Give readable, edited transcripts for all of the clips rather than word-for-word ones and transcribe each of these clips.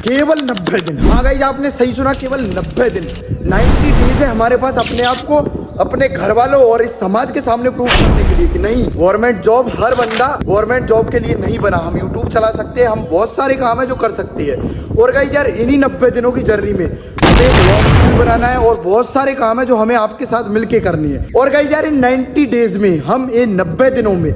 केवल 90 दिन। हाँ गाइस, आपने सही सुना, केवल 90 दिन। 90 डेज है हमारे पास अपने आप को, अपने घर वालों और इस समाज के सामने प्रूव करने के लिए कि नहीं, गवर्नमेंट जॉब हर बंदा गवर्नमेंट जॉब के लिए नहीं बना। हम यूट्यूब चला सकते हैं, हम बहुत सारे काम है जो कर सकते हैं। और गाइस यार, इन्हीं 90 दिनों की जर्नी में हमें व्लॉग बनाना है और बहुत सारे काम है जो हमें आपके साथ मिलके करनी है। और गाइस यार, इन 90 डेज में हम इन 90 दिनों में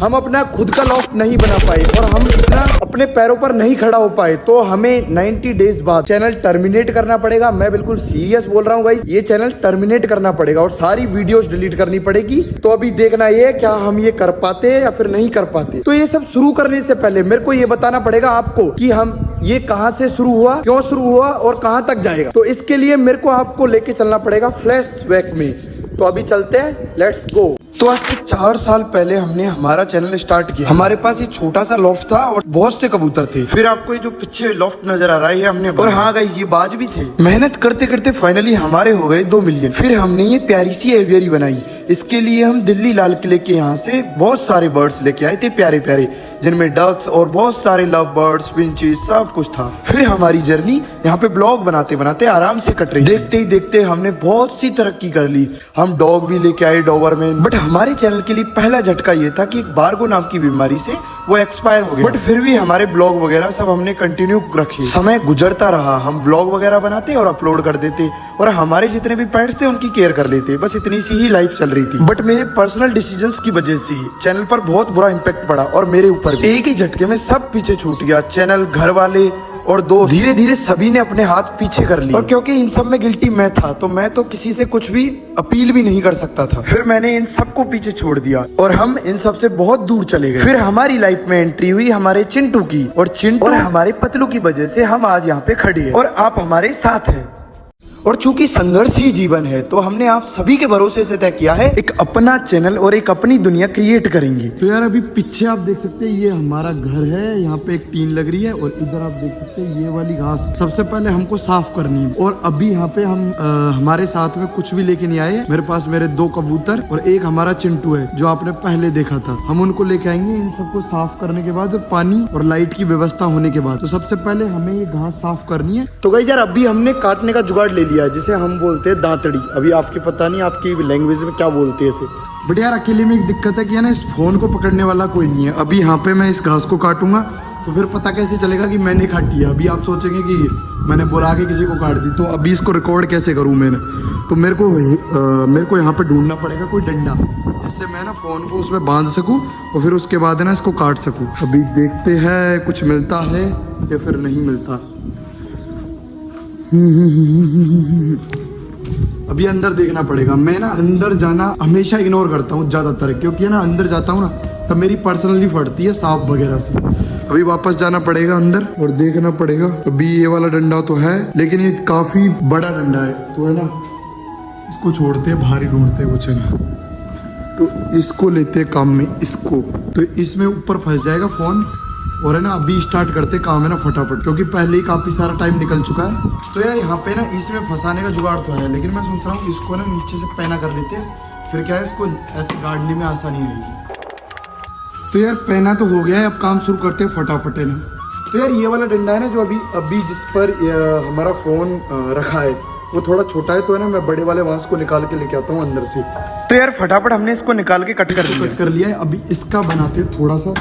हम अपना खुद का लॉफ्ट नहीं बना पाए और हम इतना अपने पैरों पर नहीं खड़ा हो पाए, तो हमें 90 डेज बाद चैनल टर्मिनेट करना पड़ेगा। मैं बिल्कुल सीरियस बोल रहा हूँ गाइस, ये चैनल टर्मिनेट करना पड़ेगा और सारी वीडियोस डिलीट करनी पड़ेगी। तो अभी देखना ये क्या हम ये कर पाते हैं या फिर नहीं कर पाते। तो ये सब शुरू करने से पहले मेरे को ये बताना पड़ेगा आपको कि हम ये कहाँ से शुरू हुआ, क्यों शुरू हुआ और कहाँ तक जाएगा। तो इसके लिए मेरे को आपको लेके चलना पड़ेगा फ्लैशबैक में। तो अभी चलते हैं, लेट्स गो। तो आज से 4 साल पहले हमने हमारा चैनल स्टार्ट किया। हमारे पास ये छोटा सा लॉफ्ट था और बहुत से कबूतर थे। फिर आपको ये जो पीछे लॉफ्ट नजर आ रहा है, ये हमने, और हाँ गाइस, ये बाज भी थे। मेहनत करते करते फाइनली हमारे हो गए 2 मिलियन। फिर हमने ये प्यारी सी एवियरी बनाई। इसके लिए हम दिल्ली लाल किले के यहाँ से बहुत सारे बर्ड्स लेके आए थे, प्यारे प्यारे, जिनमें डक्स और बहुत सारे लव बर्ड्स, फिंचेस, सब कुछ था। फिर हमारी जर्नी यहाँ पे ब्लॉग बनाते बनाते आराम से कट रही। देखते ही देखते हमने बहुत सी तरक्की कर ली। हम डॉग भी लेके आए, डॉबरमैन। बट हमारे चैनल के लिए पहला झटका ये था कि एक बार्गो नाम की बीमारी से वो एक्सपायर हो गया। बट फिर भी हमारे ब्लॉग वगैरह सब हमने कंटिन्यू रखे। समय गुजरता रहा, हम ब्लॉग वगैरह बनाते और अपलोड कर देते और हमारे जितने भी पेट्स थे उनकी केयर कर लेते। बस इतनी सी ही लाइफ चल रही थी। बट मेरे पर्सनल डिसीजंस की वजह से चैनल पर बहुत बुरा इम्पैक्ट पड़ा और मेरे ऊपर भी। एक ही झटके में सब पीछे छूट गया, चैनल, घर वाले और दोस्त। धीरे धीरे सभी ने अपने हाथ पीछे कर लिए और क्योंकि इन सब में गिल्टी मैं था, तो मैं तो किसी से कुछ भी अपील भी नहीं कर सकता था। फिर मैंने इन सबको पीछे छोड़ दिया और हम इन सब से बहुत दूर चले गए। फिर हमारी लाइफ में एंट्री हुई हमारे चिंटू की, और चिंटू और हमारे पतलू की वजह से हम आज यहाँ पे खड़े हैं और आप हमारे साथ हैं। और चूंकि संघर्ष ही जीवन है, तो हमने आप सभी के भरोसे से तय किया है एक अपना चैनल और एक अपनी दुनिया क्रिएट करेंगे। तो यार, अभी पीछे आप देख सकते हैं, ये हमारा घर है। यहाँ पे एक टीन लग रही है और इधर आप देख सकते हैं ये वाली घास सबसे पहले हमको साफ करनी है। और अभी यहाँ पे हम हमारे साथ में कुछ भी लेके नहीं आए। मेरे पास मेरे 2 कबूतर और एक हमारा चिंटू है जो आपने पहले देखा था। हम उनको लेके आएंगे इन सबको साफ करने के बाद, और पानी और लाइट की व्यवस्था होने के बाद। तो सबसे पहले हमें ये घास साफ करनी है। तो गाइस यार, अभी हमने काटने का जुगाड़ ले लिया, जिसे हम बोलते हैं दांतड़ी। अभी आपके पता नहीं आपकी लैंग्वेज में क्या बोलते हैं इसे। बट यार, अकेले में एक दिक्कत है कि ना, इस फोन को पकड़ने वाला कोई नहीं है। अभी यहाँ पे मैं इस घास को काटूंगा तो फिर पता कैसे चलेगा कि मैंने काटी है। अभी आप सोचेंगे कि मैंने बुला के किसी को काट दी, तो अभी इसको रिकॉर्ड कैसे करूँ मैंने। तो मेरे को यहाँ पे ढूंढना पड़ेगा कोई डंडा, जिससे मैं ना फोन को उसमें बांध सकूँ और फिर उसके बाद है ना इसको काट सकूँ। अभी देखते हैं कुछ मिलता है या फिर नहीं मिलता। अभी अंदर देखना पड़ेगा। मैं ना अंदर जाना हमेशा इग्नोर करता हूँ ज्यादातर, क्योंकि है ना, अंदर जाता हूँ ना तब मेरी पर्सनली फटती है सांप वगैरह से। अभी वापस जाना पड़ेगा अंदर और देखना पड़ेगा। अभी ये वाला डंडा तो है, लेकिन ये काफी बड़ा डंडा है, तो है ना इसको छोड़ते हैं, भारी ढूंढते हैं कुछ, है ना। तो इसको लेते हैं काम में, इसको। तो इसमें ऊपर फंस जाएगा फोन, और है ना अभी स्टार्ट करते काम है ना फटाफट, क्योंकि पहले ही काफी सारा टाइम निकल चुका है। तो यार, यहाँ पे ना इसमें फंसाने का जुगाड़ तो है, लेकिन मैं सोच रहा हूँ इसको ना नीचे से पैना कर लेते हैं, फिर क्या है इसको ऐसे गाड़ने में आसानी रहेगी। तो यार, पैना तो हो गया है, अब काम शुरू करते हैं फटाफट, है ना। तो यार, ये वाला डंडा है ना जो अभी जिस पर हमारा फोन रखा है, वो थोड़ा छोटा है, तो है ना मैं बड़े वाले बांस को निकाल के लेके आता हूँ अंदर से। तो यार, फटाफट हमने इसको निकाल के कट कर लिया है। अभी इसका बनाते हैं थोड़ा सा,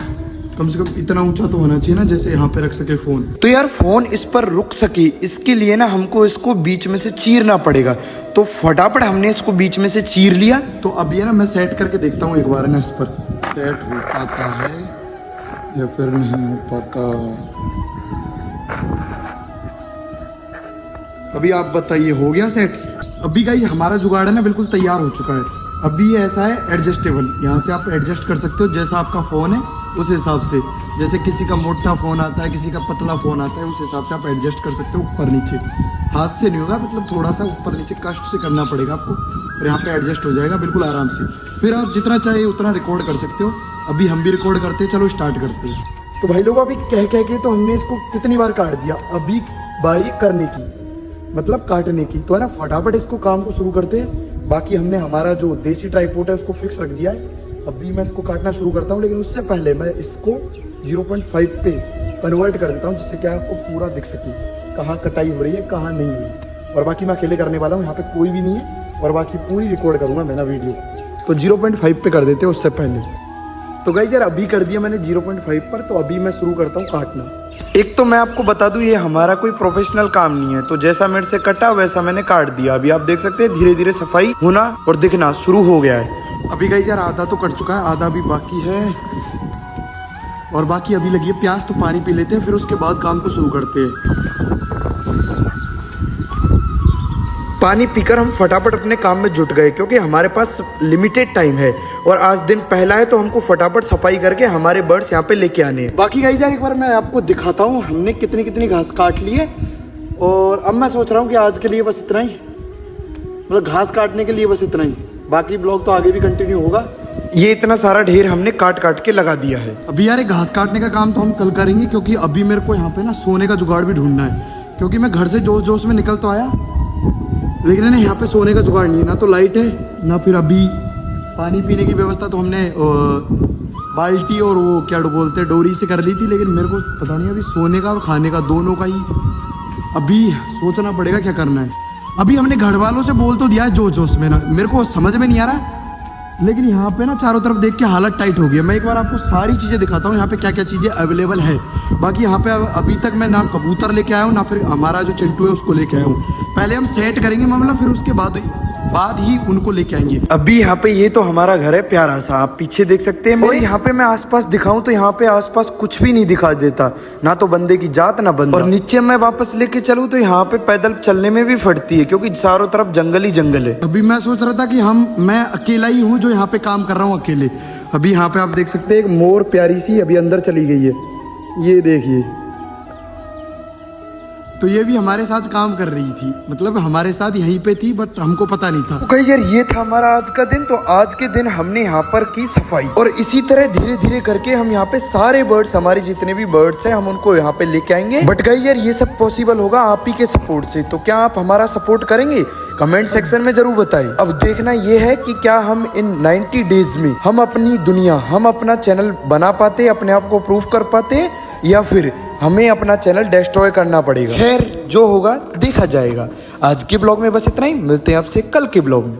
कम से कम इतना ऊंचा तो होना चाहिए ना, जैसे यहाँ पे रख सके फोन। तो यार, फोन इस पर रुक सके, इसके लिए ना हमको इसको बीच में से चीरना पड़ेगा। तो फटाफट हमने इसको बीच में से चीर लिया। तो अभी है ना मैं सेट करके देखता हूँ एक बार ना, इस पर सेट हो पाता है या फिर नहीं हो पाता। अभी आप बताइए, हो गया सेट? अभी गाइस, हमारा जुगाड़ है ना बिल्कुल तैयार हो चुका है। अभी ये ऐसा है एडजस्टेबल, यहाँ से आप एडजस्ट कर सकते हो जैसा आपका फोन है उस हिसाब से। जैसे किसी का मोटा फोन आता है, किसी का पतला फोन आता है, उस हिसाब से आप एडजस्ट कर सकते हो ऊपर नीचे। हाथ से नहीं होगा, मतलब थोड़ा सा ऊपर नीचे कष्ट से करना पड़ेगा आपको, और यहाँ पे एडजस्ट हो जाएगा बिल्कुल आराम से। फिर आप जितना चाहे उतना रिकॉर्ड कर सकते हो। अभी हम भी रिकॉर्ड करते हैं, चलो स्टार्ट करते हैं। तो भाई लोग, अभी कह के तो हमने इसको कितनी बार काट दिया। अभी बारी करने की, मतलब काटने की। तो है ना, फटाफट इसको काम को शुरू करते हैं। बाकी हमने हमारा जो देसी ट्राइपॉड है उसको फिक्स रख दिया है। अभी मैं इसको काटना शुरू करता हूँ, लेकिन उससे पहले मैं इसको 0.5 पे कन्वर्ट कर देता हूँ, जिससे क्या आपको पूरा दिख सके कहाँ कटाई हो रही है कहाँ नहीं हुई। और बाकी मैं अकेले करने वाला हूँ, यहाँ पे कोई भी नहीं है। और बाकी पूरी रिकॉर्ड करूँगा मैं ना वीडियो। तो 0.5 पे कर देते हैं उससे पहले। तो गाइस यार अभी कर दिया मैंने 0.5 पर। तो अभी मैं शुरू करता हूँ काटना। एक तो मैं आपको बता दूं, ये हमारा कोई प्रोफेशनल काम नहीं है। तो जैसा मेरे से कटा वैसा मैंने काट दिया। अभी आप देख सकते हैं धीरे धीरे सफाई होना और दिखना शुरू हो गया है। अभी गाइस यार आधा तो कट चुका है, आधा अभी बाकी है। और बाकी अभी लगी है प्याज। तो पानी पी लेते हैं, फिर उसके बाद काम को शुरू करते हैं। पानी पीकर हम फटाफट अपने काम में जुट गए, क्योंकि हमारे पास लिमिटेड टाइम है और आज दिन पहला है। तो हमको फटाफट सफाई करके हमारे बर्ड्स यहाँ पे लेके आने हैं। बाकी गाइस यार एक बार मैं आपको दिखाता हूँ हमने कितनी कितनी घास काट ली है। और अब मैं सोच रहा हूँ कि आज के लिए बस इतना ही, मतलब घास काटने के लिए बस इतना ही। बाकी ब्लॉग तो आगे भी कंटिन्यू होगा। ये इतना सारा ढेर हमने काट काट के लगा दिया है। अभी यार घास काटने का काम तो हम कल करेंगे, क्योंकि अभी मेरे को यहाँ पे ना सोने का जुगाड़ भी ढूंढना है। क्योंकि मैं घर से जोश जोश में निकल तो आया, लेकिन ना यहाँ पे सोने का जुगाड़ नहीं है। ना तो लाइट है, ना फिर अभी पानी पीने की व्यवस्था तो हमने बाल्टी और वो क्या बोलते हैं डोरी से कर ली थी। लेकिन मेरे को पता नहीं अभी सोने का और खाने का दोनों का ही अभी सोचना पड़ेगा क्या करना है। अभी हमने घर वालों से बोल तो दिया है जोश जोश में ना, मेरे को समझ में नहीं आ रहा। लेकिन यहाँ पे ना चारों तरफ देख के हालत टाइट हो गई है। मैं एक बार आपको सारी चीज़ें दिखाता हूँ यहाँ पे क्या क्या चीज़ें अवेलेबल है। बाकी यहाँ पे अभी तक मैं ना कबूतर लेके आया हूँ, ना फिर हमारा जो चिंटू है उसको लेके आया हूँ। पहले हम सेट करेंगे मामला, फिर उसके बाद ही उनको लेके आएंगे। अभी यहाँ पे ये तो हमारा घर है प्यारा सा, आप पीछे देख सकते हैं। और यहाँ पे मैं आसपास दिखाऊं तो यहाँ पे आसपास कुछ भी नहीं दिखा देता, ना तो बंदे की जात ना बंदा। और नीचे मैं वापस लेके चलूं तो यहाँ पे पैदल चलने में भी फटती है, क्योंकि चारों तरफ जंगल ही जंगल है। अभी मैं सोच रहा था कि मैं अकेला ही हूँ जो यहाँ पे काम कर रहा हूँ अकेले। अभी यहाँ पे आप देख सकते हैं एक मोर प्यारी सी अभी अंदर चली गई है, ये देखिए। तो ये भी हमारे साथ काम कर रही थी, मतलब हमारे साथ यहीं पे थी, बट हमको पता नहीं था। तो यार ये था हमारा आज का दिन। तो आज के दिन हमने यहाँ पर की सफाई, और इसी तरह धीरे धीरे करके हम यहाँ पे सारे बर्ड्स, हमारे जितने भी बर्ड्स हैं, हम उनको यहाँ पे लेके आएंगे। बट गाइस यार ये सब पॉसिबल होगा आप ही के सपोर्ट से। तो क्या आप हमारा सपोर्ट करेंगे? कमेंट सेक्शन में जरूर बताइए। अब देखना ये है कि क्या हम इन 90 डेज में हम अपनी दुनिया, हम अपना चैनल बना पाते, अपने आप को प्रूव कर पाते, या फिर हमें अपना चैनल डिस्ट्रॉय करना पड़ेगा। खैर जो होगा देखा जाएगा। आज के ब्लॉग में बस इतना ही, मिलते हैं आपसे कल के ब्लॉग में।